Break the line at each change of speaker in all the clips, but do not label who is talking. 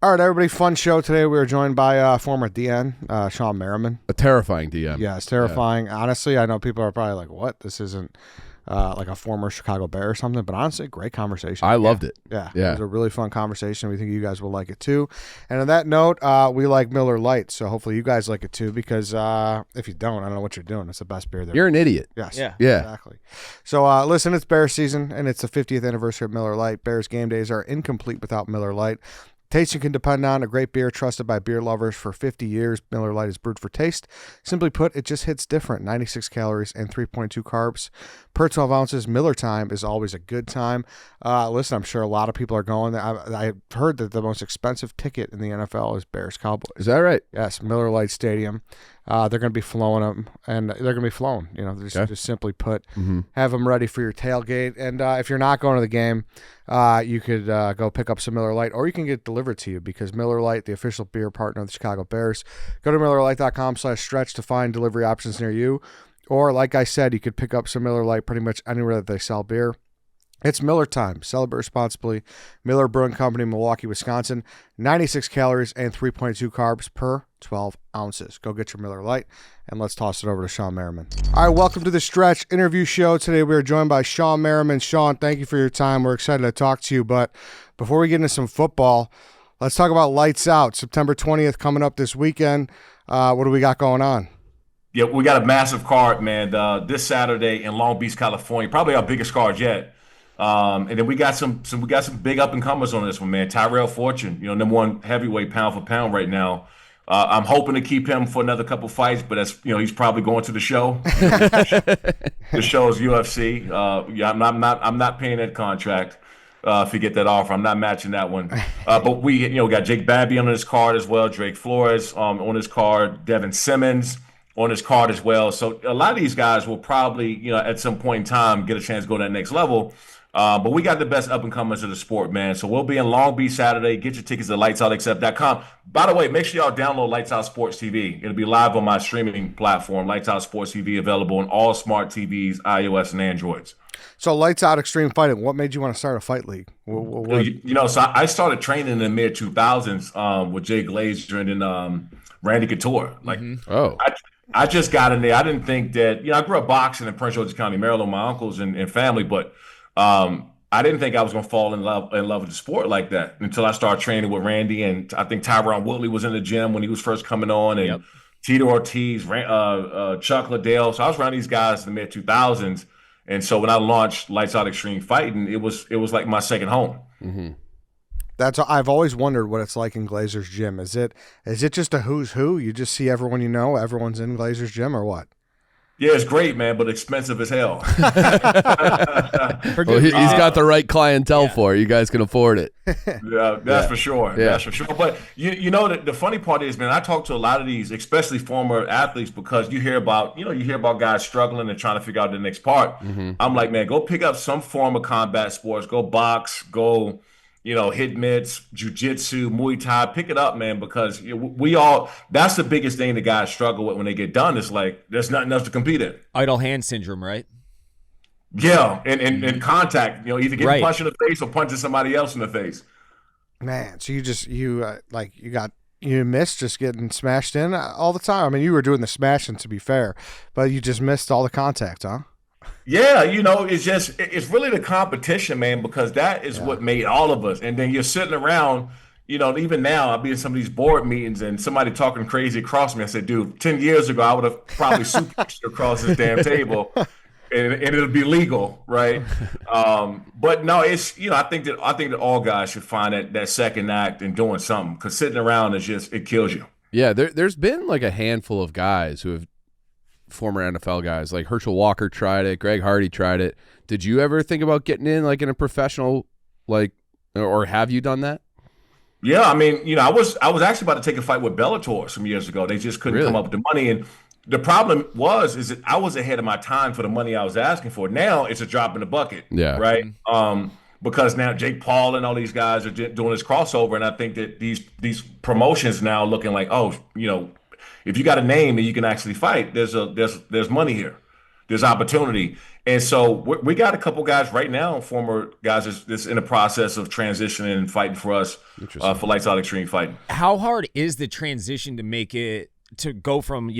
All right, everybody, fun show today. We were joined by former DN, Shawne Merriman.
A terrifying DM.
Yeah, it's terrifying. Yeah. Honestly, I know people are probably like, what? This isn't like a former Chicago Bear or something, but honestly, great conversation.
I loved it.
Yeah, it was a really fun conversation. We think you guys will like it too. And on that note, we like Miller Lite, so hopefully you guys like it too, because if you don't, I don't know what you're doing. It's the best beer there.
You're an idiot.
Yes.
Yeah.
Exactly. So listen, it's Bear season, and it's the 50th anniversary of Miller Lite. Bears game days are incomplete without Miller Lite. Taste you can depend on, a great beer trusted by beer lovers for 50 years. Miller Lite is brewed for taste. Simply put, it just hits different. 96 calories and 3.2 carbs per 12 ounces. Miller time is always a good time. Listen, I'm sure a lot of people are going. I heard that the most expensive ticket in the NFL is Bears Cowboys.
Is that right?
Yes, Miller Lite Stadium. They're going to be flowing them, and they're going to be flowing. You know, just simply put, have them ready for your tailgate. And if you're not going to the game, you could go pick up some Miller Lite, or you can get it delivered to you, because Miller Lite, the official beer partner of the Chicago Bears. Go to MillerLite.com/stretch to find delivery options near you. Or, like I said, you could pick up some Miller Lite pretty much anywhere that they sell beer. It's Miller time. Celebrate responsibly. Miller Brewing Company, Milwaukee, Wisconsin. 96 calories and 3.2 carbs per 12 ounces. Go get your Miller Lite, and let's toss it over to Shawne Merriman. All right, welcome to the Stretch interview show. Today we are joined by Shawn Merriman. Shawn, thank you for your time. We're excited to talk to you, but before we get into some football, let's talk about Lights Out. September 20th coming up this weekend. What do we got going on?
Yeah, we got a massive card, man, this Saturday in Long Beach, California. Probably our biggest card yet. And then we got some big up and comers on this one, man. Tyrell Fortune, #1 heavyweight pound for pound right now. I'm hoping to keep him for another couple fights, but he's probably going to the show. The show is UFC. I'm not paying that contract. If you get that offer, I'm not matching that one. But we got Jake Babby on this card as well, Drake Flores on his card, Devin Simmons on his card as well. So a lot of these guys will probably, at some point in time, get a chance to go to that next level. But we got the best up-and-comers of the sport, man. So we'll be in Long Beach Saturday. Get your tickets at lightsoutxf.com. By the way, make sure y'all download Lights Out Sports TV. It'll be live on my streaming platform, Lights Out Sports TV, available on all smart TVs, iOS, and Androids.
So Lights Out Xtreme Fighting, what made you want to start a fight league?
So I started training in the mid-2000s with Jay Glazer and then Randy Couture. I just got in there. I didn't think that, I grew up boxing in Prince George's County, Maryland, my uncles and family, but I didn't think I was going to fall in love with the sport like that until I started training with Randy. And I think Tyron Woodley was in the gym when he was first coming on, and Tito Ortiz, Chuck Liddell. So I was around these guys in the mid-2000s. And so when I launched Lights Out Xtreme Fighting, it was like my second home.
Mm-hmm.
I've always wondered what it's like in Glazer's gym. Is it just a who's who? You just see everyone everyone's in Glazer's gym, or what?
Yeah, it's great, man, but expensive as hell.
Well, he's got the right clientele for it. You guys can afford it.
Yeah, that's for sure. Yeah. That's for sure. But the funny part is, man, I talk to a lot of these, especially former athletes, because you hear about guys struggling and trying to figure out the next part. Mm-hmm. I'm like, man, go pick up some form of combat sports. Go box. Go. Hit mitts, jiu-jitsu, Muay Thai, pick it up, man, because that's the biggest thing the guys struggle with when they get done. It's like, there's nothing else to compete in.
Idle hand syndrome, right?
Yeah, and contact, either getting punched in the face or punching somebody else in the face.
Man, so you missed just getting smashed in all the time. I mean, you were doing the smashing, to be fair, but you just missed all the contact, huh?
Yeah, it's really the competition, man, because that is what made all of us. And then you're sitting around, even now, I'll be in some of these board meetings and somebody talking crazy across me. I said, dude, 10 years ago, I would have probably supercharged you across this damn table and it'll be legal, right? But no, it's, I think that all guys should find that second act and doing something, because sitting around it kills you.
Yeah, there's been like a handful of guys who have former NFL guys, like Herschel Walker tried it, Greg Hardy tried it. Did you ever think about getting in like in a professional, or have you done that?
Yeah, I mean, I was actually about to take a fight with Bellator some years ago. They just couldn't come up with the money, and the problem is that I was ahead of my time for the money I was asking for. Now it's a drop in the bucket, right? Because now Jake Paul and all these guys are doing this crossover, and I think that these promotions now looking like, if you got a name and you can actually fight, there's money here. there's opportunity. And so we got a couple guys right now, former guys that's in the process of transitioning and fighting for us for Lights Out Xtreme Fighting.
How hard is the transition to make it, to go from,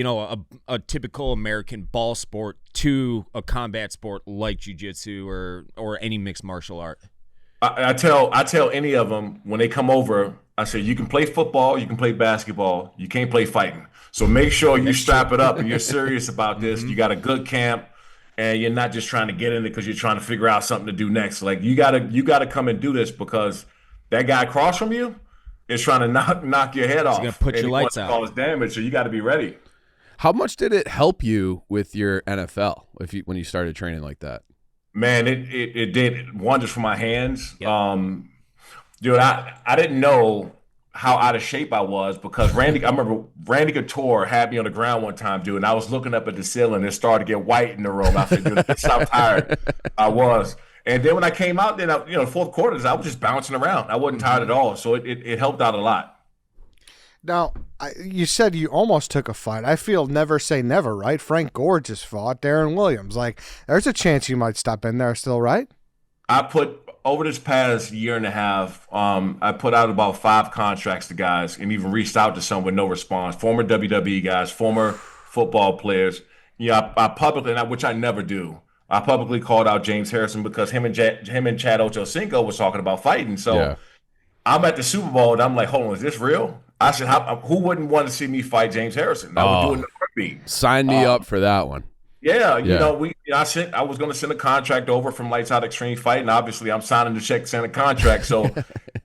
a typical American ball sport to a combat sport like jiu-jitsu or any mixed martial art?
I tell any of them when they come over, I say, you can play football, you can play basketball, you can't play fighting. So make sure you strap it up and you're serious about this. You got a good camp, and you're not just trying to get in it because you're trying to figure out something to do next. Like you gotta come and do this, because that guy across from you is trying to knock your head off.
He's gonna put your lights out.
Cause damage, so you got to be ready.
How much did it help you with your NFL when you started training like that?
Man, it did wonders for my hands.
Yep.
Dude, I didn't know how out of shape I was, because I remember Randy Couture had me on the ground one time, dude, and I was looking up at the ceiling and it started to get white in the room. I said, dude, that's how tired I was. And then when I came out, fourth quarters, I was just bouncing around. I wasn't tired at all, so it helped out a lot.
Now, you said you almost took a fight. I feel never say never, right? Frank Gore just fought Darren Williams. Like, there's a chance you might stop in there still, right?
I put, over this past year and a half, I put out about 5 contracts to guys, and even reached out to some with no response. Former WWE guys, former football players. I publicly, which I never do, I publicly called out James Harrison, because him and Chad Ochocinco was talking about fighting. So I'm at the Super Bowl, and I'm like, hold on, is this real? I said, who wouldn't want to see me fight James Harrison? I would do it in a heartbeat.
Sign me up for that one.
Yeah, I was going to send a contract over from Lights Out Xtreme Fighting. Obviously, I'm signing the check, send a contract. So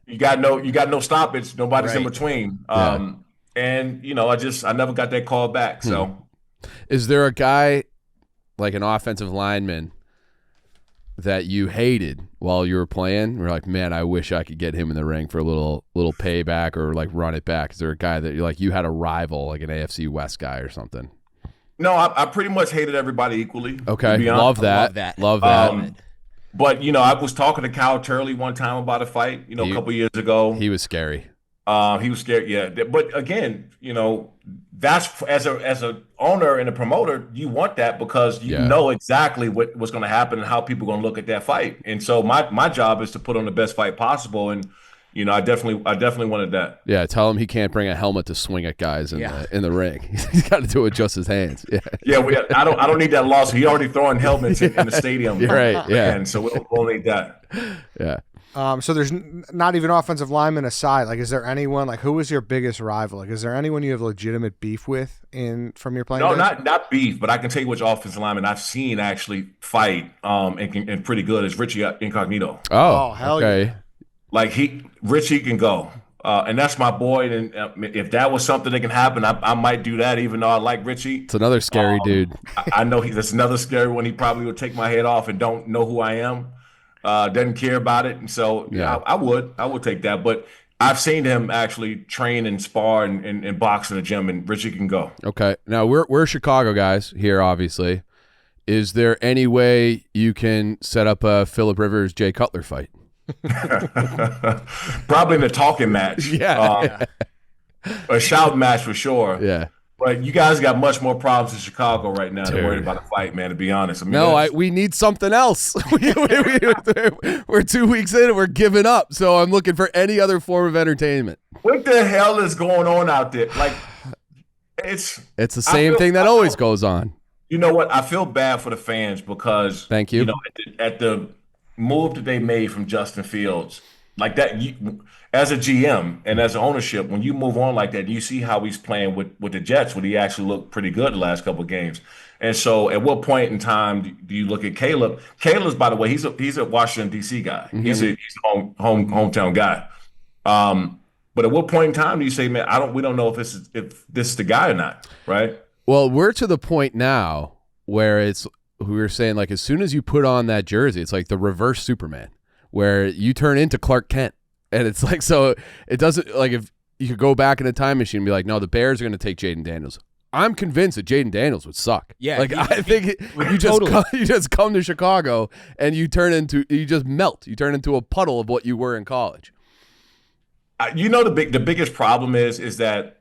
you got no stoppage. Nobody's in between. And I never got that call back. So,
is there a guy like an offensive lineman that you hated while you were playing? We're like, man, I wish I could get him in the ring for a little payback, or like run it back. Is there a guy that you had a rival, like an AFC West guy or something?
No, I pretty much hated everybody equally.
Okay, love that.
But I was talking to Kyle Turley one time about a fight. A couple years ago.
He was scary.
He was scared. Yeah, but again, that's as a owner and a promoter, you want that, because you know exactly what's going to happen and how people are going to look at that fight. And so my job is to put on the best fight possible. And I definitely wanted that.
Yeah, tell him he can't bring a helmet to swing at guys in the ring. He's got to do it just his hands.
Yeah. I don't need that lawsuit. He already throwing helmets in the stadium.
You're right. Yeah.
And so we'll need that.
Yeah.
So there's not even offensive linemen aside. Like, is there anyone, like, who is your biggest rival? Like, is there anyone you have legitimate beef with from your playing days?
No, not beef, but I can tell you which offensive lineman I've seen actually fight and pretty good is Richie Incognito.
Oh,
hell yeah.
Like Richie can go. And that's my boy. And if that was something that can happen, I might do that, even though I like Richie.
It's another scary dude.
I know that's another scary one. He probably would take my head off and don't know who I am. Doesn't care about it. And so I would take that. But I've seen him actually train and spar and box in the gym, and Richie can go.
Okay. Now we're Chicago guys here, obviously. Is there any way you can set up a Phillip Rivers Jay Cutler fight?
Probably in a talking match. A shout match for sure.
Yeah.
But you guys got much more problems in Chicago right now than worried about a fight, man, to be honest. I mean,
we need something else. We're 2 weeks in and we're giving up. So I'm looking for any other form of entertainment.
What the hell is going on out there? Like, it's
the same thing that always goes on.
You know what? I feel bad for the fans, because
thank you.
At the move that they made from Justin Fields, like that, as a GM and as ownership, when you move on like that, you see how he's playing with the Jets, when he actually looked pretty good the last couple of games. And so, at what point in time do you look at Caleb? Caleb's, by the way, he's a Washington D.C. guy. Mm-hmm. He's a hometown guy. But at what point in time do you say, man, we don't know if this is the guy or not, right?
Well, we're to the point now where we were saying, like, as soon as you put on that jersey, it's like the reverse Superman, where you turn into Clark Kent. And it's like, so it doesn't, like, if you could go back in a time machine and be like, no, the Bears are going to take Jaden Daniels. I'm convinced that Jaden Daniels would suck.
Yeah.
Like, I think you just come to Chicago and you just melt. You turn into a puddle of what you were in college.
The biggest problem is that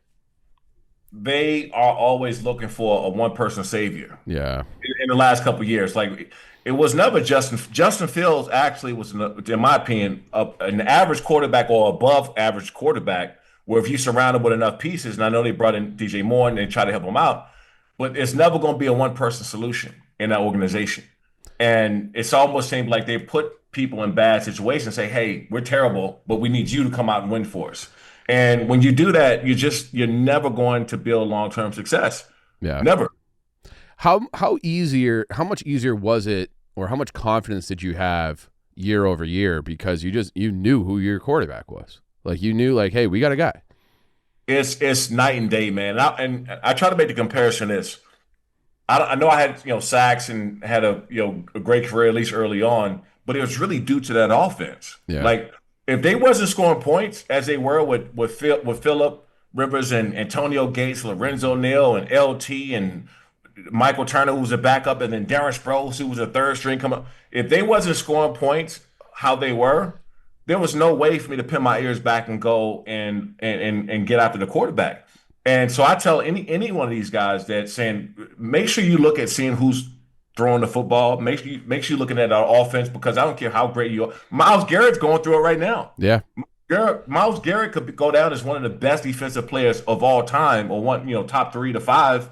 they are always looking for a one-person savior.
Yeah.
In the last couple of years, like it was never Justin Fields actually was, in my opinion, an average quarterback or above average quarterback. Where if you surround him with enough pieces, and I know they brought in DJ Moore and they try to help him out, but it's never going to be a one-person solution in that organization. And it's almost seemed like they put people in bad situations, say, "Hey, we're terrible, but we need you to come out and win for us." And when you do that, you're never going to build long-term success.
Yeah.
Never.
How much easier was it, or how much confidence did you have year over year because you knew who your quarterback was? Like you knew, like, hey, we got a guy.
It's night and day, man. And I try to make the comparison this. I know I had sacks and had a great career at least early on, but it was really due to that offense.
Yeah.
Like if they wasn't scoring points as they were with Phillip Rivers and Antonio Gates, Lorenzo Neal and LT and Michael Turner, who was a backup, and then Darren Sproles, who was a third string come up. If they wasn't scoring points how they were, there was no way for me to pin my ears back and go and get after the quarterback. And so I tell any one of these guys that saying, make sure you look at seeing who's throwing the football. Make sure you're looking at our offense, because I don't care how great you are. Myles Garrett's going through it right now.
Yeah.
Myles Garrett could go down as one of the best defensive players of all time, or one, top 3 to 5.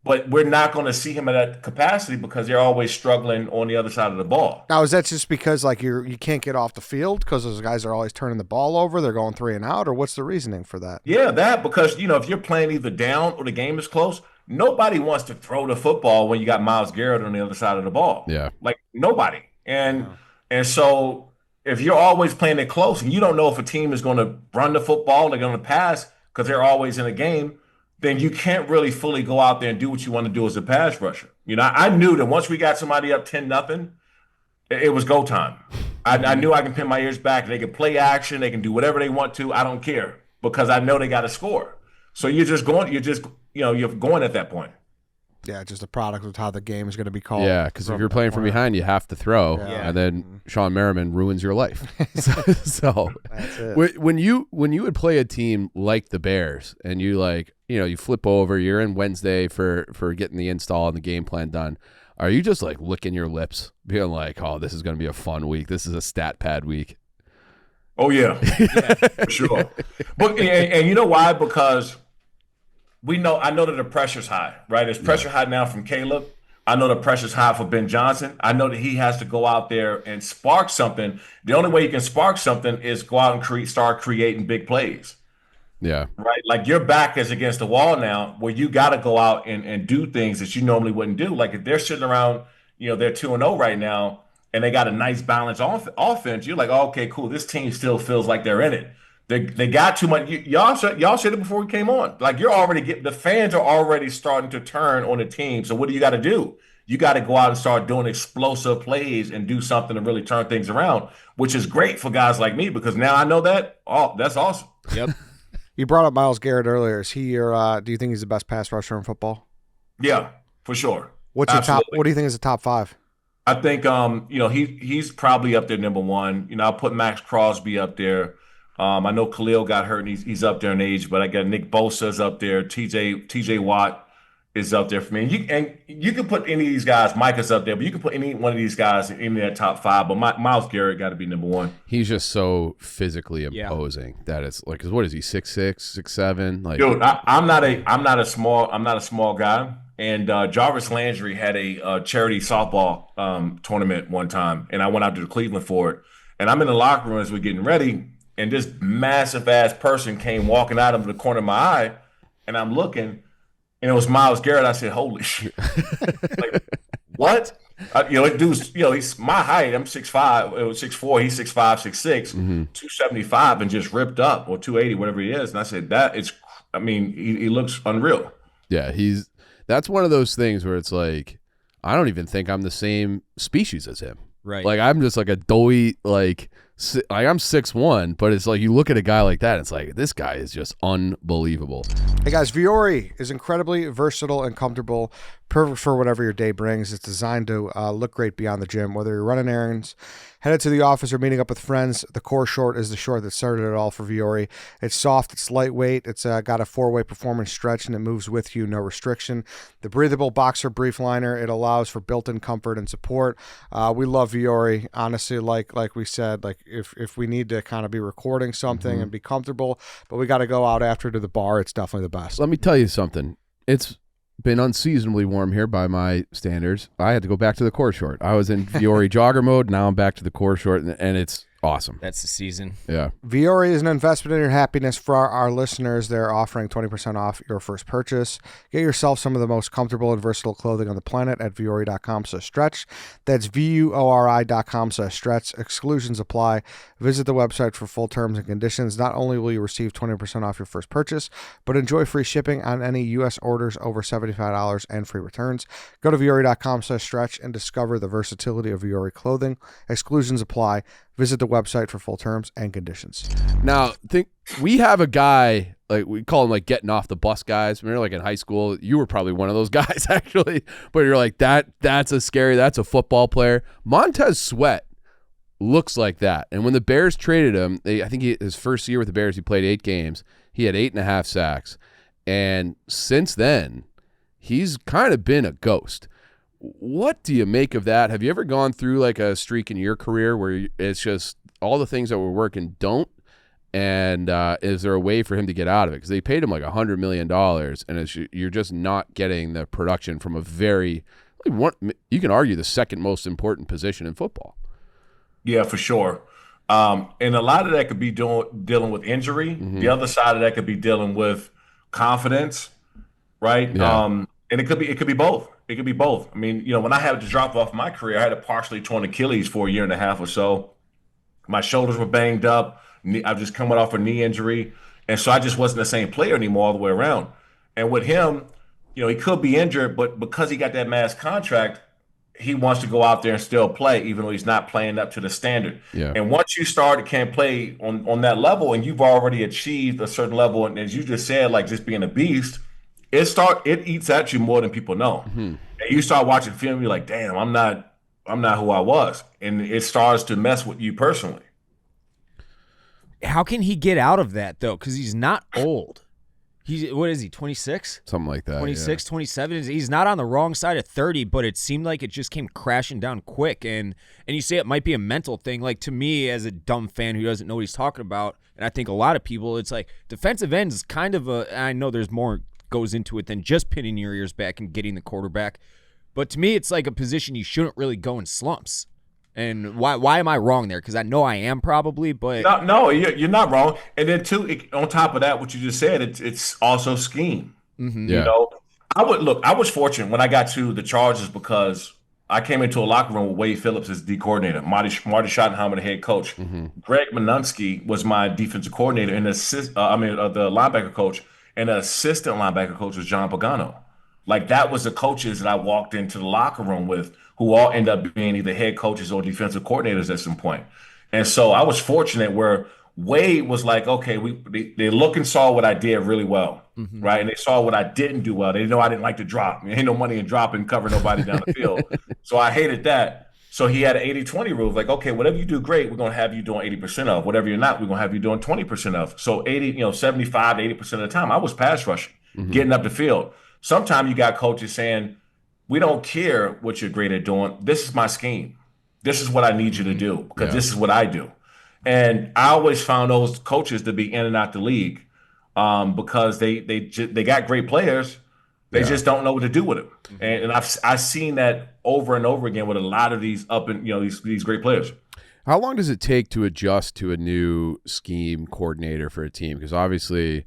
But we're not going to see him at that capacity because they're always struggling on the other side of the ball.
Now, is that just because like you can't get off the field because those guys are always turning the ball over? They're going 3 and out, or what's the reasoning for that?
Yeah, because if you're playing either down or the game is close, nobody wants to throw the football when you got Myles Garrett on the other side of the ball.
Yeah,
like nobody. And so if you're always playing it close and you don't know if a team is going to run the football, they're going to pass because they're always in a game, then you can't really fully go out there and do what you want to do as a pass rusher. I knew that once we got somebody up 10-0, it was go time. I knew I can pin my ears back. They can play action. They can do whatever they want to. I don't care, because I know they got to score. So you're going at that point.
Yeah, just a product of how the game is going to be called.
Yeah, because if you're playing from behind, you have to throw, and then Shawne Merriman ruins your life. so
that's it.
When you would play a team like the Bears, and you flip over, you're in Wednesday for getting the install and the game plan done, are you just like licking your lips, being like, "Oh, this is going to be a fun week. This is a stat pad week."
Oh yeah, for sure. But and you know why? Because I know that the pressure's high, right? There's pressure high now from Caleb. I know the pressure's high for Ben Johnson. I know that he has to go out there and spark something. The only way you can spark something is go out and start creating big plays.
Yeah.
Right? Like your back is against the wall now, where you got to go out and do things that you normally wouldn't do. Like if they're sitting around, they're 2-0 right now, and they got a nice balanced offense, you're like, oh, okay, cool. This team still feels like they're in it. They got too much. Y'all said it before we came on. Like the fans are already starting to turn on the team. So what do you got to do? You got to go out and start doing explosive plays and do something to really turn things around, which is great for guys like me, because now I know that. Oh, that's awesome.
Yep.
You brought up Myles Garrett earlier. Is he your? Do you think he's the best pass rusher in football?
Yeah, for sure.
What's your top? What do you think is the top 5?
I think he's probably up there number 1. I'll put Max Crosby up there. I know Khalil got hurt and he's up there in age, but I got Nick Bosa's up there. TJ Watt is up there for me. And you can put any of these guys. Micah's up there, but you can put any one of these guys in that top 5. But Myles Garrett got to be number 1.
He's just so physically imposing that it's like, 'cause what is he, 6'6", 6'7"? Like,
dude, I'm not a small guy. And Jarvis Landry had a charity softball tournament one time, and I went out to Cleveland for it. And I'm in the locker room as we're getting ready, and this massive ass person came walking out of the corner of my eye, and I'm looking, and it was Myles Garrett. I said, "Holy shit!" Like, what? Dude's, he's my height. I'm 6'5", it was 6'4". He's 6'5", 6'6", 275, and just ripped up, or 280, whatever he is. And I said, he looks unreal.
Yeah, that's one of those things where it's like, I don't even think I'm the same species as him.
Right.
Like, I'm just like a doughy, like I'm 6'1", but it's like you look at a guy like that, and it's like, this guy is just unbelievable.
Hey guys, Vuori is incredibly versatile and comfortable, perfect for whatever your day brings. It's designed to look great beyond the gym, whether you're running errands, Headed to the office or meeting up with friends, the Core Short is the short that started it all for Vuori. It's soft, it's lightweight, it's got a 4-way performance stretch, and it moves with you, no restriction. The breathable boxer brief liner, it allows for built-in comfort and support. We love Vuori, honestly. Like we said, like if we need to kind of be recording something and be comfortable, but we got to go out after to the bar, it's definitely the best.
Let me tell you something. It's been unseasonably warm here by my standards. I had to go back to the Core Short. I was in Vuori jogger mode. Now I'm back to the Core Short, and it's awesome.
That's the season.
Yeah.
Vuori is an investment in your happiness. For our listeners, they're offering 20% off your first purchase. Get yourself some of the most comfortable and versatile clothing on the planet at vuori.com/stretch. That's VUORI.com/stretch. Exclusions apply. Visit the website for full terms and conditions. Not only will you receive 20% off your first purchase, but enjoy free shipping on any U.S. orders over $75 and free returns. Go to vuori.com/stretch and discover the versatility of Vuori clothing. Exclusions apply. Visit the website for full terms and conditions.
Now, we have a guy, like we call him like getting off the bus guys. Remember, like in high school, you were probably one of those guys actually, but you're like, that's a football player. Montez Sweat looks like that. And when the Bears traded him, I think his first year with the Bears, he played 8 games. He had 8.5 sacks. And since then, he's kind of been a ghost. What do you make of that? Have you ever gone through like a streak in your career where it's just all the things that were working don't? And is there a way for him to get out of it? Because they paid him like $100 million, and you're just not getting the production from a very, you can argue, the second most important position in football.
Yeah, for sure. And a lot of that could be dealing with injury. The other side of that could be dealing with confidence, right?
Yeah.
And it could be both. It could be both. I mean, when I had to drop off my career, I had a partially torn Achilles for a year and a half or so. My shoulders were banged up. I was just coming off a knee injury. And so I just wasn't the same player anymore all the way around. And with him, he could be injured, but because he got that max contract, he wants to go out there and still play, even though he's not playing up to the standard.
Yeah.
And once you can't play on that level, and you've already achieved a certain level, and as you just said, like just being a beast, it eats at you more than people know. And you start watching film, you're like, damn, I'm not who I was. And it starts to mess with you personally.
How can he get out of that, though? Because he's not old. What is he, 26?
Something like that.
26, 27. He's not on the wrong side of 30, but it seemed like it just came crashing down quick. And you say it might be a mental thing. Like, to me, as a dumb fan who doesn't know what he's talking about, and I think a lot of people, it's like defensive ends is kind of I know there's more goes into it than just pinning your ears back and getting the quarterback. But to me, it's like a position you shouldn't really go in slumps. And why am I wrong there? Because I know I am probably, but
no, you're not wrong. And then too, on top of that, what you just said, it's also scheme.
Yeah.
I was fortunate when I got to the Chargers because I came into a locker room with Wade Phillips as the coordinator, Marty Schottenheimer, the head coach. Greg Minunsky was my defensive coordinator, and the linebacker coach, and the assistant linebacker coach was John Pagano. Like, that was the coaches that I walked into the locker room with, who all end up being either head coaches or defensive coordinators at some point. And so I was fortunate where Wade was like, okay, they look and saw what I did really well, right? And they saw what I didn't do well. They know I didn't like to drop. Ain't no money in dropping, cover nobody down the field. So I hated that. So he had an 80-20 rule. Like, okay, whatever you do great, we're going to have you doing 80% of. Whatever you're not, we're going to have you doing 20% of. So 75 to 80% of the time, I was pass rushing, getting up the field. Sometimes you got coaches saying, we don't care what you're great at doing. This is my scheme. This is what I need you to do because this is what I do. And I always found those coaches to be in and out the league because they got great players. They just don't know what to do with them. And I've seen that over and over again with a lot of these these great players.
How long does it take to adjust to a new scheme coordinator for a team? Because obviously,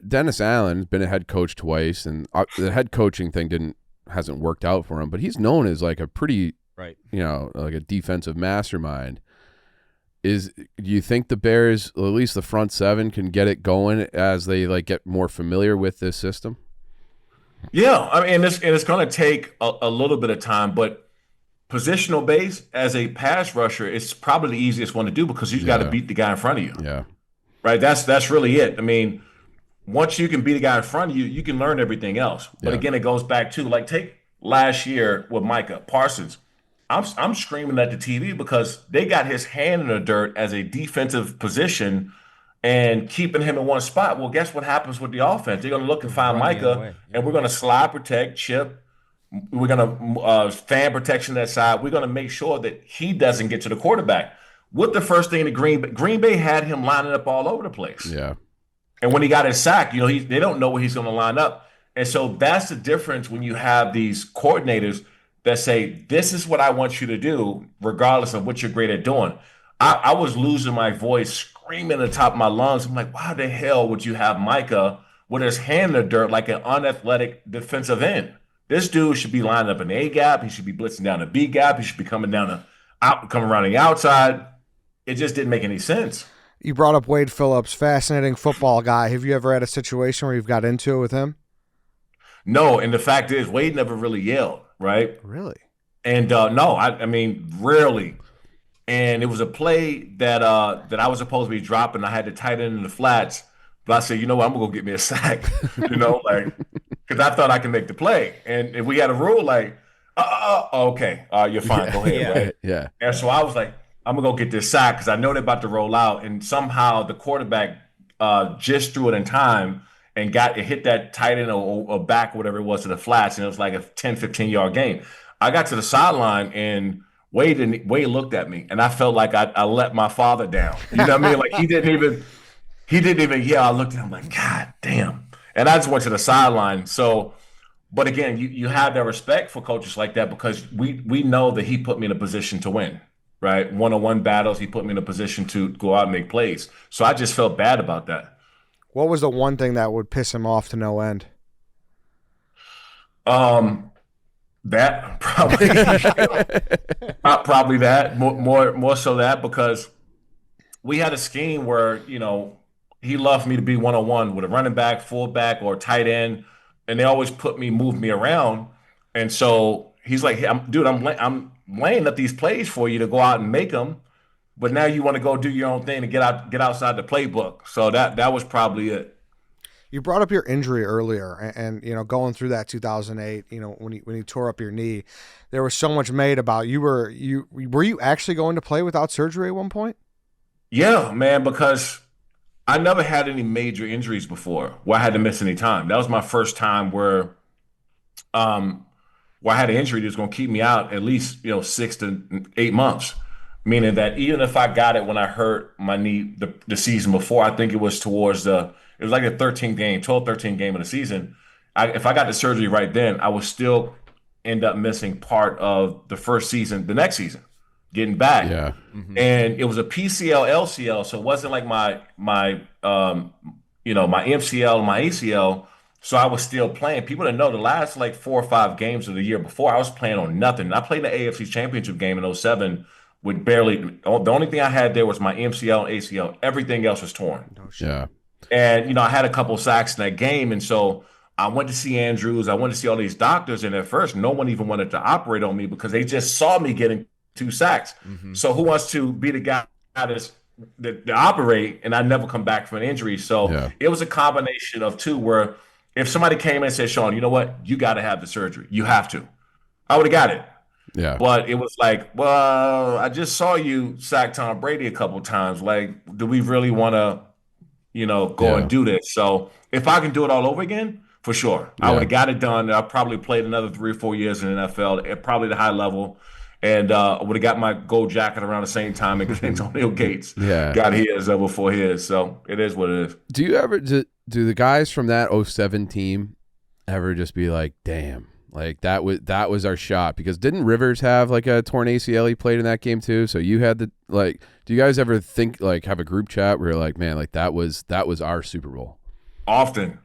Dennis Allen's been a head coach twice, and the head coaching thing hasn't worked out for him, but he's known as like a pretty, like a defensive mastermind. Do you think the Bears, or at least the front seven, can get it going as they get more familiar with this system? Yeah,
I mean, it's going to take a little bit of time, but positional base as a pass rusher, it's probably the easiest one to do because you've got to beat the guy in front of you.
Yeah,
right. That's really it. I mean, once you can beat a guy in front of you, you can learn everything else. But again, it goes back to take last year with Micah Parsons. I'm screaming at the TV because they got his hand in the dirt as a defensive position and keeping him in one spot. Well, guess what happens with the offense? They're going to look
They're
and find
running it
Micah,
away. Yeah.
and we're going to slide protect, chip. We're going to fan protection that side. We're going to make sure that he doesn't get to the quarterback. What the first thing that Green Bay had him lining up all over the place.
Yeah.
And when he got his sack, they don't know where he's going to line up. And so that's the difference when you have these coordinators that say, this is what I want you to do, regardless of what you're great at doing. I was losing my voice, screaming at the top of my lungs. I'm like, why the hell would you have Micah with his hand in the dirt like an unathletic defensive end? This dude should be lining up in the A gap. He should be blitzing down the B gap. He should be coming around the outside. It just didn't make any sense.
You brought up Wade Phillips, fascinating football guy. Have you ever had a situation where you've got into it with him?
No, and the fact is, Wade never really yelled, right?
Really?
And no, I mean, rarely. And it was a play that I was supposed to be dropping. I had to tight end in the flats, but I said, you know what, I'm gonna go get me a sack, like because I thought I could make the play. And if we had a rule like, okay, you're fine, go ahead, right?
Yeah.
And so I was like, I'm gonna go get this sack because I know they're about to roll out, and somehow the quarterback just threw it in time and hit that tight end or back, whatever it was, to the flats, and it was like a 10, 15-yard gain. I got to the sideline and Wade looked at me, and I felt like I let my father down. You know what I mean? Like he didn't even yell. I looked at him like, God damn. And I just went to the sideline. So, but again, you have that respect for coaches like that because we know that he put me in a position to win, right? One-on-one battles, he put me in a position to go out and make plays. So I just felt bad about that.
What was the one thing that would piss him off to no end?
That probably, probably that more so that because we had a scheme where he loved me to be one-on-one with a running back, fullback, or tight end, and they always move me around, and so he's like, hey, I'm laying up these plays for you to go out and make them, but now you want to go do your own thing and get outside the playbook. So that was probably it.
You brought up your injury earlier, and going through that 2008, when you tore up your knee, there was so much made about were you actually going to play without surgery at one point?
Yeah, man, because I never had any major injuries before where I had to miss any time. That was my first time where I had an injury that's going to keep me out at least 6 to 8 months. Meaning that even if I got it when I hurt my knee the season before, I think it was towards it was like a 12, 13 game of the season. If I got the surgery right then, I would still end up missing part of the first season, the next season, getting back.
Yeah.
Mm-hmm. And it was a PCL, LCL, so it wasn't like my MCL, my ACL. So I was still playing. People didn't know the last like 4 or 5 games of the year before, I was playing on nothing. I played the AFC Championship game in 2007 with barely. The only thing I had there was my MCL and ACL. Everything else was torn.
Yeah.
And, I had a couple of sacks in that game. And so I went to see Andrews. I went to see all these doctors. And at first, no one even wanted to operate on me because they just saw me getting 2 sacks. Mm-hmm. So who wants to be the guy that operate? And I never come back from an injury. So It was a combination of two where if somebody came in and said, Shawn, you know what? You got to have the surgery. You have to. I would have got it.
Yeah.
But it was like, well, I just saw you sack Tom Brady a couple of times. Like, do we really want to, go and do this? So if I can do it all over again, for sure. I would have got it done. I probably played another 3 or 4 years in the NFL at probably the high level. And I would have got my gold jacket around the same time because Antonio Gates got his before his. So it is what it is.
Do you ever do the guys from that 2007 team ever just be like, damn, like that was our shot? Because didn't Rivers have like a torn ACL? He played in that game too. So you had do you guys ever think like have a group chat where you're like, man, like that was our Super Bowl?
Often.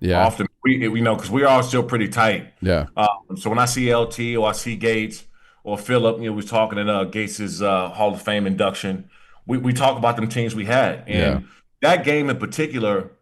We because we are all still pretty tight.
Yeah.
So when I see LT or I see Gates or Phillip, we was talking at Gates' Hall of Fame induction. We talk about them teams we had, and that game in particular,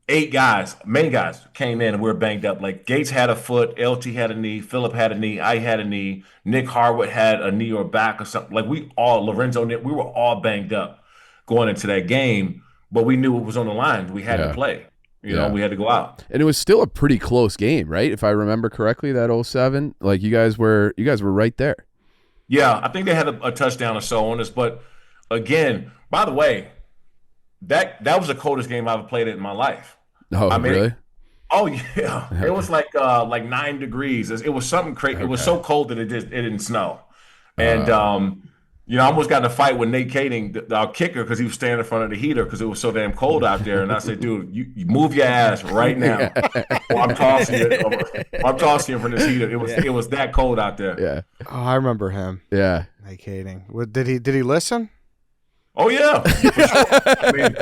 8 guys, main guys, came in and we were banged up. Like Gates had a foot, LT had a knee, Phillip had a knee, I had a knee, Nick Harwood had a knee or back or something. Like Lorenzo, we were all banged up going into that game, but we knew it was on the line. We had to play. We had to go out.
And it was still a pretty close game, right? If I remember correctly, that 2007, like you guys were right there.
Yeah, I think they had a touchdown or so on us. But again, by the way, that was the coldest game I've ever played in my life.
Oh,
I mean,
really?
oh yeah, it was like 9 degrees. It was something crazy. It was
Okay.
so cold that it didn't snow, and
Uh,
I almost got in a fight with Nate Kading, our kicker, because he was standing in front of the heater because it was so damn cold out there. And I said, dude, you move your ass right now, or I'm tossing you. I'm tossing you from this heater. It was that cold out there.
yeah.
Oh, I remember him.
Yeah.
Vacating. Did he listen?
Oh yeah, for sure. I mean,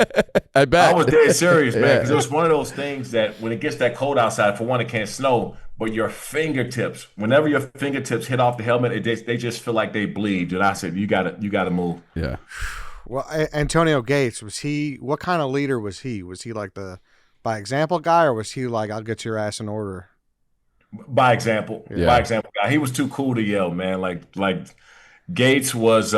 I bet.
I was dead serious, man,
Yeah.
because it was one of those things that when it gets that cold outside, for one, it can't snow, but your fingertips, whenever your fingertips hit off the helmet, they just feel like they bleed. And I said, you gotta move.
Yeah.
Well, Antonio Gates, was he? What kind of leader was he? Was he like the by example guy, or was he like, I'll get your ass in order?
By example,
Yeah.
by example, guy. He was too cool to yell, man. Like Gates was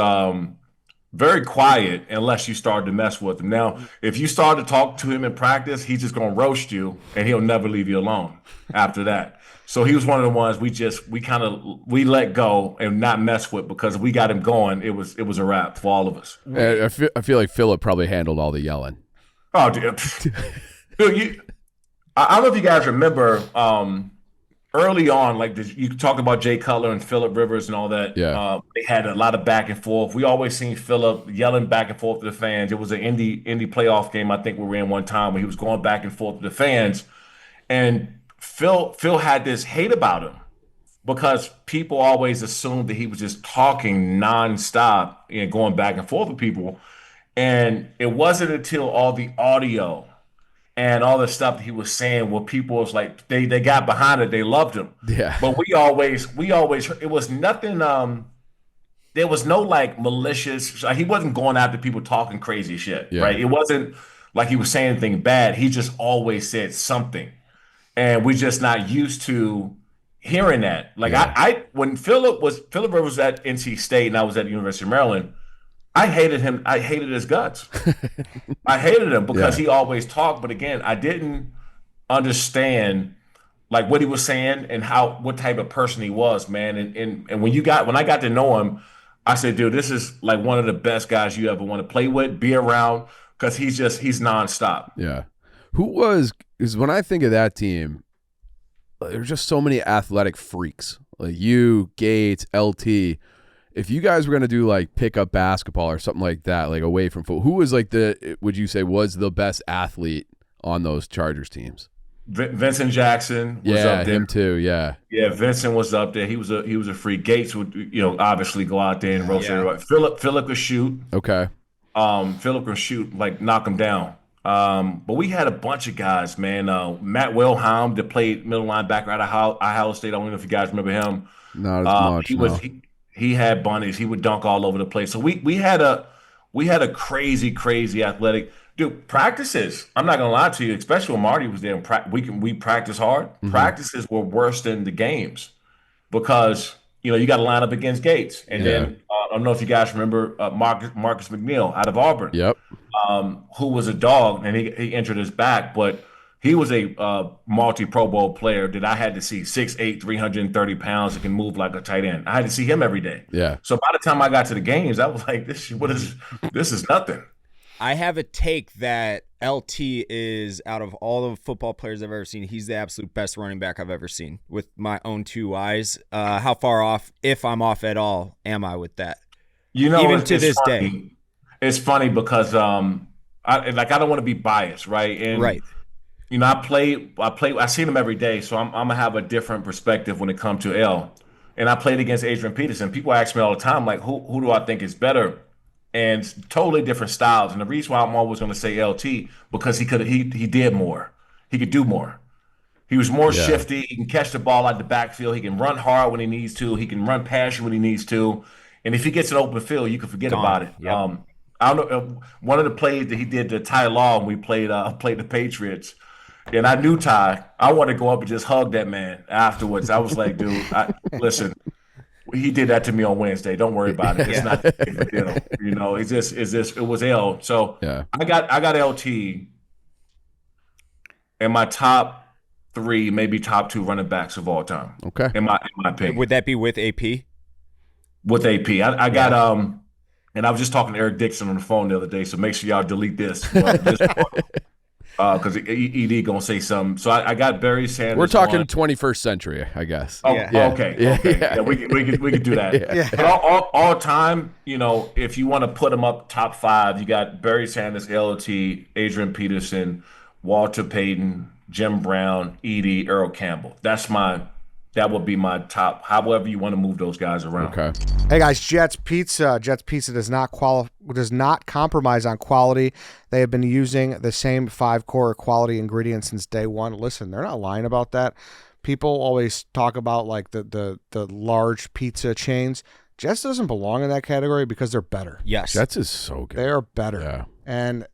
very quiet unless you started to mess with him. Now, if you start to talk to him in practice, he's just gonna roast you and he'll never leave you alone after that. So he was one of the ones we let go and not mess with, because if we got him going, it was a wrap for all of us.
I feel like Philip probably handled all the yelling.
Oh, dude. Dude, I don't know if you guys remember early on, like you talked about Jay Cutler and Phillip Rivers and all that.
Yeah.
They had a lot of back and forth. We always seen Phillip yelling back and forth to the fans. It was an Indy playoff game, I think we were in one time, where he was going back and forth to the fans. And Phil had this hate about him because people always assumed that he was just talking nonstop and going back and forth with people. And it wasn't until all the audio and all the stuff that he was saying where people was like, they got behind it, they loved him.
Yeah.
But we always it was nothing there was no like malicious, he wasn't going after people talking crazy shit,
Yeah.
right? It wasn't like he was saying anything bad. He just always said something. And we're just not used to hearing that. Like
Yeah.
I when Phillip Rivers was at NC State and I was at the University of Maryland, I hated him. I hated his guts. I hated him because
Yeah.
he always talked. But again, I didn't understand like what he was saying and what type of person he was, man. And when I got to know him, I said, dude, this is like one of the best guys you ever want to play with, be around, because he's nonstop.
Yeah. Because when I think of that team, there's just so many athletic freaks. Like you, Gates, LT. If you guys were going to do like pickup basketball or something like that, like away from football, who was like would you say was the best athlete on those Chargers teams?
Vincent Jackson was up there.
Him too. Yeah.
Yeah, Vincent was up there. He was a freak. Gates would, obviously go out there and roast everybody. Phillip could shoot.
Okay.
Phillip could shoot, like knock him down. But we had a bunch of guys, man. Matt Wilhelm that played middle linebacker out of Ohio State. I don't know if you guys remember him.
Not as much.
He had bunnies. He would dunk all over the place. So we had a crazy athletic dude. Practices, I'm not gonna lie to you, especially when Marty was there. We practice hard.
Mm-hmm.
Practices were worse than the games because you got to line up against Gates, and then I don't know if you guys remember Marcus McNeil out of Auburn.
Yep.
Who was a dog, and he injured his back, but he was a multi-Pro Bowl player that I had to see, 6'8", 330 pounds, that can move like a tight end. I had to see him every day.
Yeah.
So by the time I got to the games, I was like, this is nothing.
I have a take that LT is, out of all the football players I've ever seen, he's the absolute best running back I've ever seen with my own two eyes. How far off, if I'm off at all, am I with that? Even to this day.
It's funny because I don't want to be biased, right? And
right.
I see him every day, so I'm gonna have a different perspective when it comes to L. And I played against Adrian Peterson. People ask me all the time, like, who do I think is better? And it's totally different styles. And the reason why I'm always gonna say LT, because he did more. He could do more. He was more shifty. He can catch the ball out the backfield. He can run hard when he needs to. He can run past you when he needs to. And if he gets an open field, you can forget about it.
Yep.
I don't know. One of the plays that he did to Ty Law when we played the Patriots, and I knew Ty. I wanted to go up and just hug that man afterwards. I was like, dude, listen, he did that to me on Wednesday. Don't worry about it. It's not, it was L. So I got LT in my top 3, maybe top 2 running backs of all time.
Okay.
In my opinion.
Would that be with AP?
with AP. I got and I was just talking to Eric Dixon on the phone the other day, so make sure y'all delete this. Because ED gonna say something. So I got Barry Sanders.
We're talking 21st century, I guess.
Oh, yeah. Okay. Yeah, we could do that.
Yeah.
But all time, if you want to put them up top 5, you got Barry Sanders, LOT, Adrian Peterson, Walter Payton, Jim Brown, Edie, Earl Campbell. That would be my top, however you want to move those guys around.
Okay.
Hey guys, Jets Pizza. Jets Pizza does not compromise on quality. They have been using the same 5 core quality ingredients since day one. Listen, they're not lying about that. People always talk about like the large pizza chains. Jets doesn't belong in that category because they're better.
Yes.
Jets is so good.
They are better.
Yeah.
And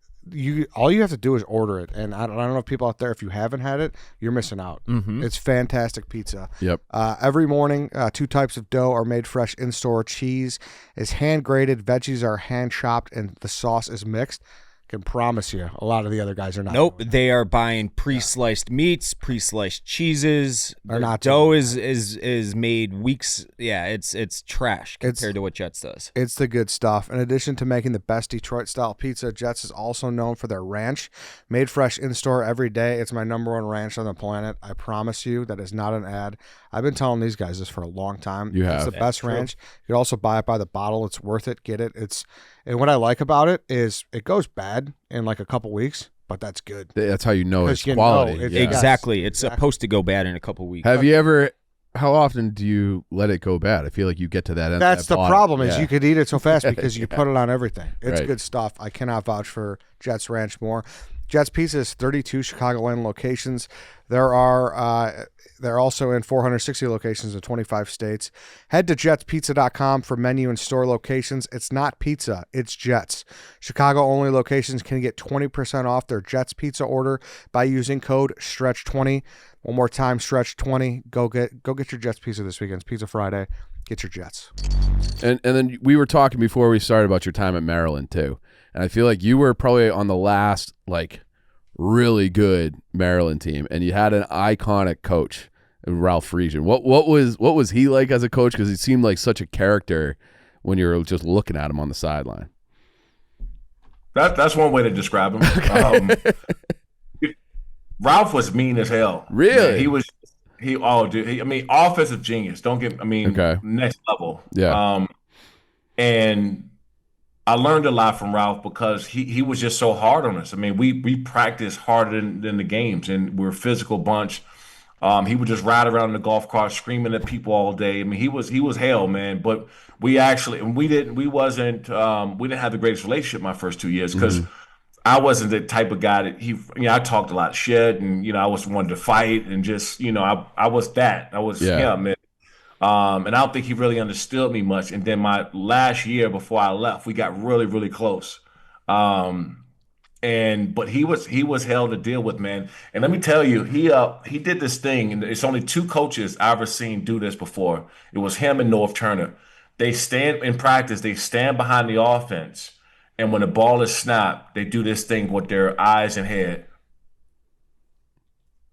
all you have to do is order it. And I don't know if people out there, if you haven't had it, you're missing out.
Mm-hmm.
It's fantastic pizza.
Yep.
Every morning, 2 types of dough are made fresh in-store. Cheese is hand-grated, veggies are hand-chopped, and the sauce is mixed. Can promise you, a lot of the other guys are not.
Nope, they are buying pre-sliced meats, pre-sliced cheeses.
They're not
dough is made weeks. Yeah, it's trash compared to what Jets does.
It's the good stuff. In addition to making the best Detroit-style pizza, Jets is also known for their ranch, made fresh in-store every day. It's my number 1 ranch on the planet. I promise you, that is not an ad. I've been telling these guys this for a long time.
You have.
It's the best ranch. You can also buy it by the bottle. It's worth it. Get it. And what I like about it is it goes bad in like a couple weeks, but that's good.
That's how you know it's
you
quality.
know it's-
Yeah.
Exactly. It's supposed to go bad in a couple weeks.
Have you ever? How often do you let it go bad? I feel like you get to that end.
That's the problem is you could eat it so fast because you
Yeah.
put it on everything. It's
Right.
good stuff. I cannot vouch for Jets Ranch more. Jets Pizza is 32 Chicagoland locations. They're also in 460 locations in 25 states. Head to jetspizza.com for menu and store locations. It's not pizza, it's Jets. Chicago-only locations can get 20% off their Jets Pizza order by using code STRETCH20. One more time, STRETCH20. Go get your Jets Pizza this weekend. It's Pizza Friday. Get your Jets.
And then we were talking before we started about your time at Maryland too, and I feel like you were probably on the last like really good Maryland team, and you had an iconic coach, Ralph Friesen. What was he like as a coach? Because he seemed like such a character when you were just looking at him on the sideline.
That's one way to describe him. Ralph was mean as hell.
Really?
Man, offensive genius. Next level.
Yeah.
And I learned a lot from Ralph because he was just so hard on us. I mean, we practiced harder than the games, and we're a physical bunch. He would just ride around in the golf cart screaming at people all day. I mean, he was hell, man. But we didn't have the greatest relationship my first 2 years because I wasn't the type of guy that I talked a lot of shit, and I was wanting to fight, and just I was that. I was him, man. And I don't think he really understood me much. And then my last year before I left, we got really, really close. But he was hell to deal with, man. And let me tell you, he did this thing, and it's only 2 coaches I've ever seen do this before. It was him and North Turner. They stand in practice, they stand behind the offense, and when the ball is snapped, they do this thing with their eyes and head.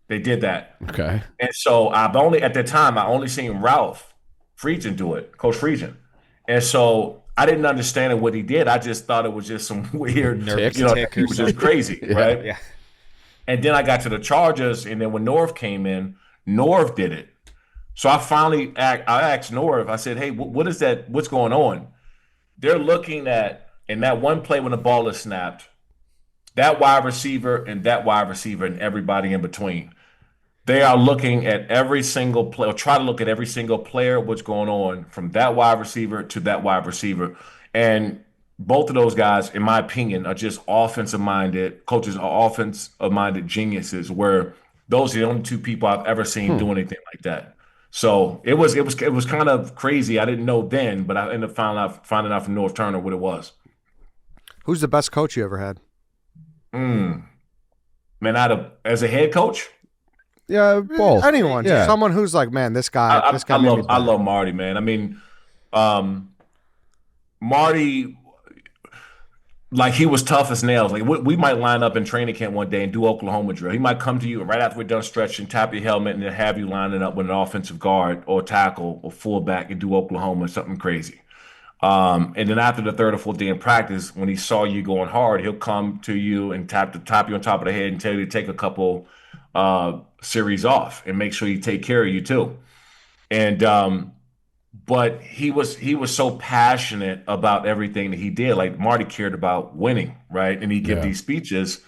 They did that.
Okay.
And so at the time, I only seen Ralph Friesen do it, Coach Friesen. And so I didn't understand what he did. I just thought it was just some weird, he was just crazy, right?
Yeah.
And then I got to the Chargers, and then when Norv came in, Norv did it. So I asked Norv, I said, hey, what is that? What's going on? They're looking at, in that one play when the ball is snapped, that wide receiver and that wide receiver and everybody in between. They are looking at every single play, or try to look at every single player, what's going on from that wide receiver to that wide receiver. And both of those guys, in my opinion, are just offensive-minded. Coaches are offensive-minded geniuses, where those are the only 2 people I've ever seen do anything like that. So it was kind of crazy. I didn't know then, but I ended up finding out from North Turner what it was.
Who's the best coach you ever had?
Man, as a head coach?
Yeah, both.
Anyone.
Yeah.
Someone who's like, man, this guy.
I love Marty, man. I mean, Marty, like, he was tough as nails. Like, we might line up in training camp one day and do Oklahoma drill. He might come to you right after we're done stretching, tap your helmet, and then have you lining up with an offensive guard or tackle or fullback and do Oklahoma, something crazy. And then after the third or fourth day in practice, when he saw you going hard, he'll come to you and tap you on top of the head and tell you to take a couple series off and make sure you take care of you too. And but he was so passionate about everything that he did. Like Marty cared about winning, right? And he give these speeches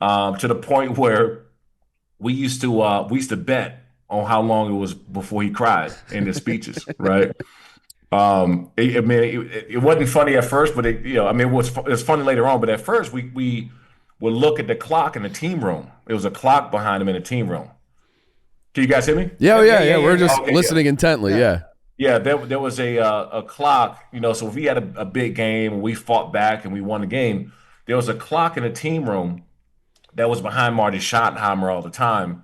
to the point where we used to bet on how long it was before he cried in his speeches, right? It wasn't funny at first, but it was funny later on. But at first, we would look at the clock in the team room. There was a clock behind him in the team room. Can you guys hear me?
Yeah. We're just listening intently. Yeah.
Yeah, there was a clock. So if we had a big game and we fought back and we won the game, there was a clock in the team room that was behind Marty Schottenheimer all the time.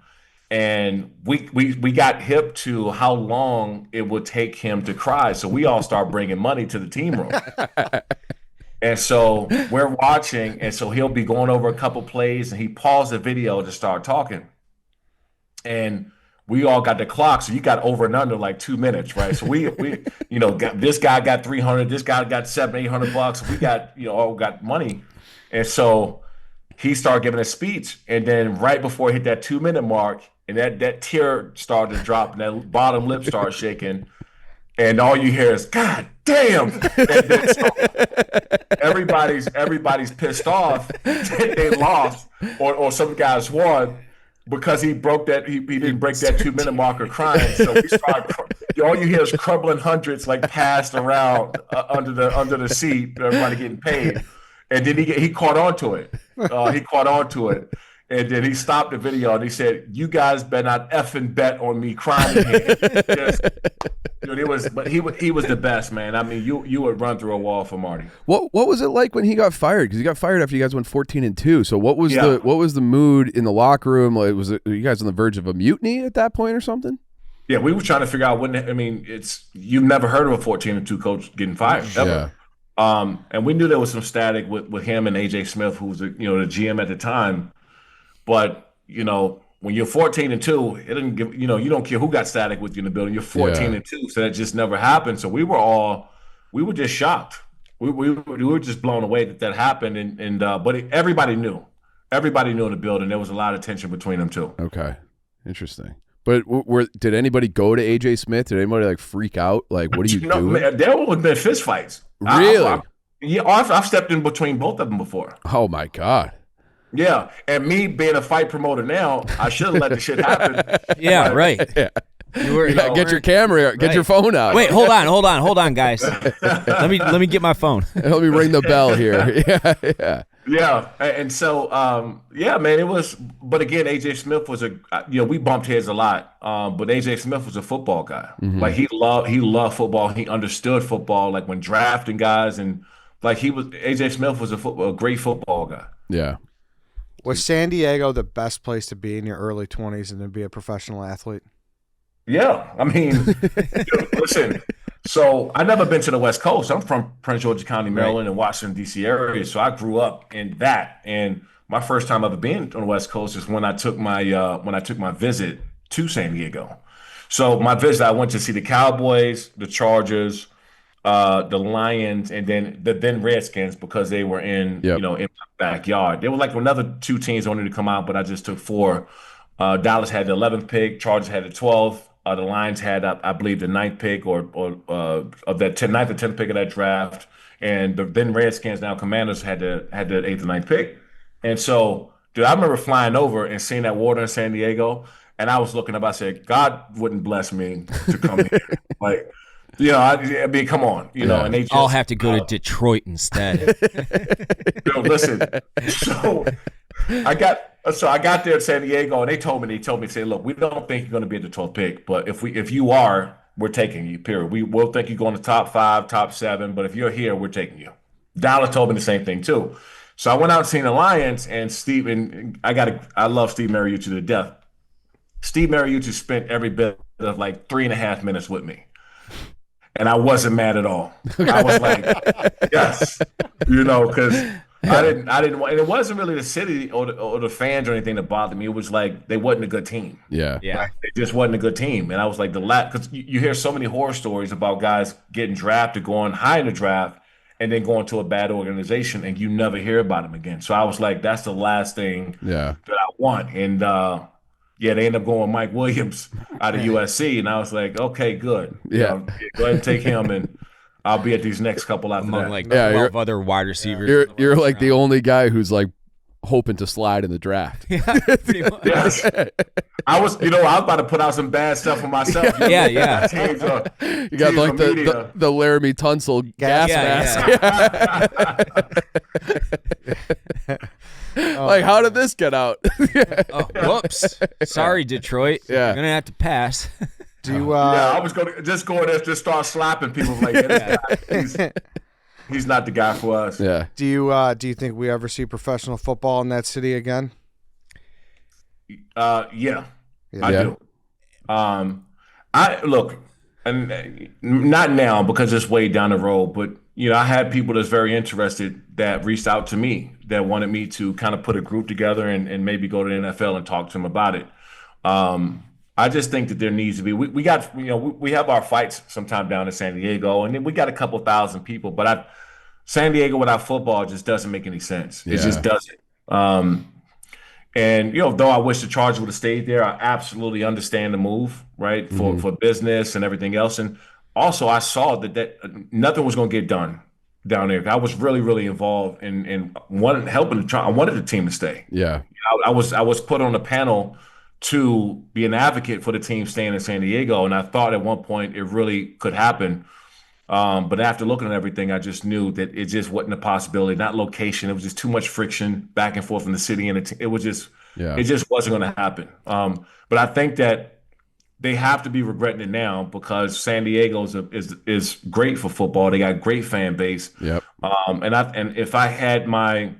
And we got hip to how long it would take him to cry. So we all start bringing money to the team room. And so we're watching, and so he'll be going over a couple plays, and he paused the video to start talking. And we all got the clock, so you got over and under like 2 minutes, right? So we this guy got 300, this guy got $700-800. We got all got money, and so he started giving a speech, and then right before he hit that 2-minute mark, and that tear started to drop, and that bottom lip started shaking, and all you hear is "God damn!" So everybody's pissed off that they lost, or some guys won. Because he broke that, he didn't break that 2-minute marker crying. So we started. All you hear is crumbling hundreds like passed around under the seat. Everybody getting paid, and then he caught on to it. And then he stopped the video and he said, "You guys better not effing bet on me crying again." But he was the best, man. I mean, you would run through a wall for Marty.
What was it like when he got fired? Because he got fired after you guys went 14-2. So what was the mood in the locker room? Like, were you guys on the verge of a mutiny at that point or something?
Yeah, we were trying to figure out you've never heard of a 14-2 coach getting fired ever. Yeah. And we knew there was some static with him and AJ Smith, who was the GM at the time. But when you're 14-2, it didn't give you don't care who got static with you in the building. You're 14-2, so that just never happened. So we were just shocked. We were just blown away that happened. But everybody knew in the building. There was a lot of tension between them too.
Okay, interesting. But did anybody go to AJ Smith? Did anybody like freak out? Like, what are you doing?
Man, there would have been fist fights.
Really?
I've stepped in between both of them before.
Oh my God.
Yeah, and me being a fight promoter now, I should have let the shit happen.
Yeah, right.
Yeah. Get your camera, get your phone out.
Wait, hold on, guys. let me get my phone.
Let me ring the bell here.
Yeah, and so man, it was. But again, AJ Smith was we bumped heads a lot. But AJ Smith was a football guy. Mm-hmm. Like he loved football. He understood football. Like when drafting guys, and like AJ Smith was a great football guy.
Yeah.
Was San Diego the best place to be in your early 20s and to be a professional athlete?
Yeah. I mean, listen, so I never been to the West Coast. I'm from Prince George's County, Maryland, and Washington, D.C. area. So I grew up in that. And my first time ever being on the West Coast is when I took my visit to San Diego. So my visit, I went to see the Cowboys, the Chargers, the Lions, and then Redskins, because they were in in my backyard. There were like another two teams wanted to come out, but I just took four. Dallas had the 11th pick, Chargers had the 12th. The Lions had, I believe, the 9th pick or of that 9th or 10th pick of that draft, and then Redskins, now Commanders, had the 8th or 9th pick. And so, dude, I remember flying over and seeing that water in San Diego, and I was looking up. I said, God wouldn't bless me to come here, like. I mean, come on, and they just,
I'll have to go to Detroit instead.
Listen, so I got there in San Diego, and they told me, say, look, we don't think you're going to be at the 12th pick, but if you are, we're taking you. Period. We'll think you're going to top 5, top 7, but if you're here, we're taking you. Dallas told me the same thing too. So I went out and seen the Lions, and Steve, and I love Steve Mariucci to death. Steve Mariucci spent every bit of like 3.5 minutes with me. And I wasn't mad at all. I was like, yes, because I didn't want, and it wasn't really the city or the fans or anything that bothered me. It was like they wasn't a good team.
Yeah.
Yeah.
It just wasn't a good team. And I was like, because you hear so many horror stories about guys getting drafted, going high in the draft, and then going to a bad organization, and you never hear about them again. So I was like, that's the last thing that I want. And yeah, they ended up going Mike Williams out of USC, and I was like, okay, good.
Yeah.
Go ahead and take him, and I'll be at these next couple after
Among
that.
like 12 other wide receivers.
You're like the only guy who's like hoping to slide in the draft.
Yeah, pretty much.
Yes. I was about to put out some bad stuff for myself.
Yeah.
You got like the Laramie Tunsil gas mask. Like, how did this get out?
Oh, whoops. Sorry, Detroit.
Yeah.
You're going to have to pass.
Do you,
I was going to just go in there and just start slapping people like that. He's not the guy for us.
Yeah.
do you think we ever see professional football in that city again?
Yeah, I do. I look, and not now because it's way down the road, but I had people that's very interested that reached out to me that wanted me to kind of put a group together and maybe go to the NFL and talk to them about it. I just think that there needs to be. We got we have our fights sometime down in San Diego, and then we got a couple thousand people. But San Diego without football just doesn't make any sense. It just doesn't. And though I wish the Chargers would have stayed there, I absolutely understand the move, right, for business and everything else. And also, I saw that nothing was going to get done down there. I was really, really involved in helping to try. I wanted the team to stay.
Yeah,
I was put on a panel to be an advocate for the team staying in San Diego, and I thought at one point it really could happen. But after looking at everything, I just knew that it just wasn't a possibility. Not location. It was just too much friction back and forth in the city, and it was just it just wasn't going to happen. But I think that they have to be regretting it now because San Diego is great for football. They got a great fan base.
Yep.
And if I had my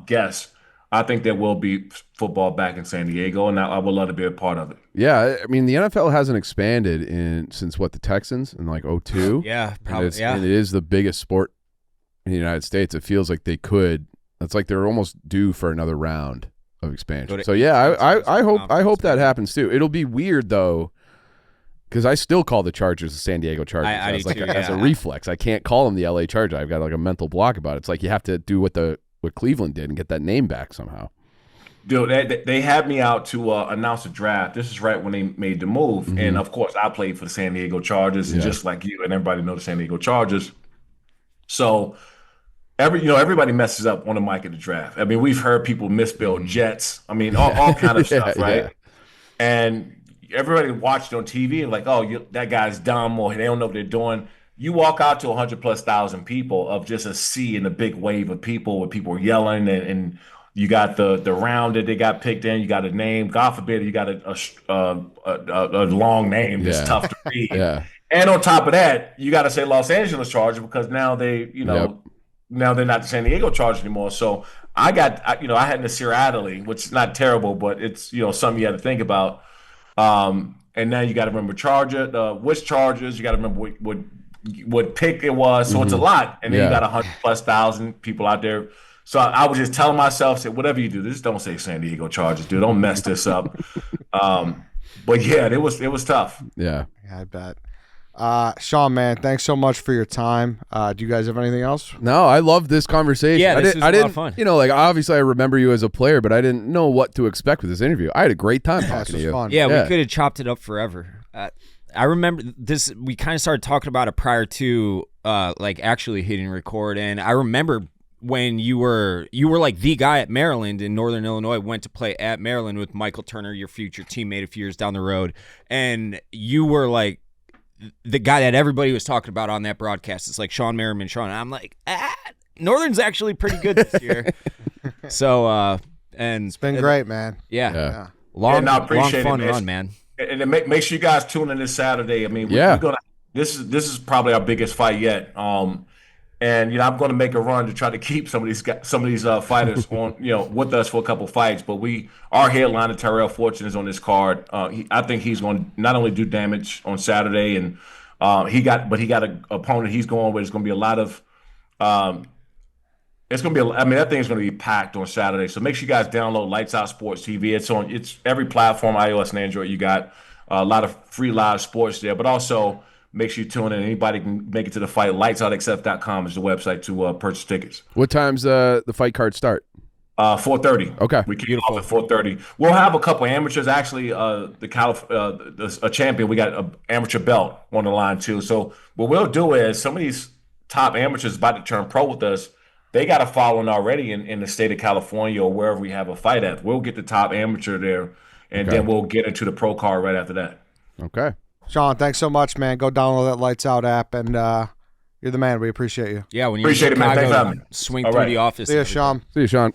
guess, I think there will be football back in San Diego, and I would love to be a part of it.
Yeah, I mean the NFL hasn't expanded since the Texans in like 2002.
Yeah, probably.
And it is the biggest sport in the United States. It feels like they could. It's like they're almost due for another round of expansion. So yeah, I hope that happens too. It'll be weird though, because I still call the Chargers the San Diego Chargers as a reflex. I can't call them the LA Chargers. I've got like a mental block about it. It's like you have to do what Cleveland did and get that name back somehow.
Dude, they had me out to announce a draft. This is right when they made the move. And, of course, I played for the San Diego Chargers, and just like you and everybody know the San Diego Chargers. So, everybody messes up on the mic at the draft. I mean, we've heard people misspell Jets. I mean, all kind of stuff, right? Yeah. And everybody watched on TV and like, oh, that guy's dumb or they don't know what they're doing. You walk out to 100,000+ people of just a sea and a big wave of people where people are yelling and you got the round that they got picked in. You got a name. God forbid you got a long name that's tough to read.
Yeah.
And on top of that, you got to say Los Angeles Chargers because now they, now they're not the San Diego Chargers anymore. So I had Nasir Adderley, which is not terrible, but it's something you had to think about. And now you got to remember which Chargers. You got to remember what pick it was. So it's a lot. And then you got 100,000+ people out there. So I was just telling myself, say, whatever you do, just don't say San Diego Chargers, dude. Don't mess this up. But yeah, it was tough.
Yeah,
I bet. Shawn, man, thanks so much for your time. Do you guys have anything else?
No, I love this conversation.
Yeah, this was a lot of fun.
Obviously I remember you as a player, but I didn't know what to expect with this interview. I had a great time talking to you.
Fun.
Yeah, we could have chopped it up forever. I remember this. We kind of started talking about it prior to actually hitting record, and I remember when you were like the guy at Maryland in Northern Illinois, went to play at Maryland with Michael Turner, your future teammate a few years down the road, and you were like the guy that everybody was talking about on that broadcast. It's like Shawn Merriman, and I'm like, Northern's actually pretty good this year. So and
it's been great, man.
Yeah. Long fun run, man.
And make sure you guys tune in this Saturday. I mean, we're gonna. This is probably our biggest fight yet. And I'm going to make a run to try to keep some of these fighters on with us for a couple fights. But our headliner Tyrell Fortune is on this card. I think he's going to not only do damage on Saturday and He got an opponent he's going with. It's going to be a lot of. It's going to be. I mean, that thing is going to be packed on Saturday. So make sure you guys download Lights Out Sports TV. It's every platform, iOS and Android. You got a lot of free live sports there, but also make sure you tune in. Anybody can make it to the fight. LightsOutXF.com is the website to purchase tickets.
What time's the fight card start?
4:30.
Okay,
we kick off at 4:30. We'll have a couple amateurs. Actually, a champion. We got an amateur belt on the line too. So what we'll do is some of these top amateurs about to turn pro with us. They got a following already in the state of California or wherever we have a fight at. We'll get the top amateur there, and then we'll get into the pro card right after that.
Okay.
Shawn, thanks so much, man. Go download that Lights Out app, and you're the man. We appreciate you.
Yeah, when you're in Chicago, swing through the office.
See you, Shawn.
See you, Shawn.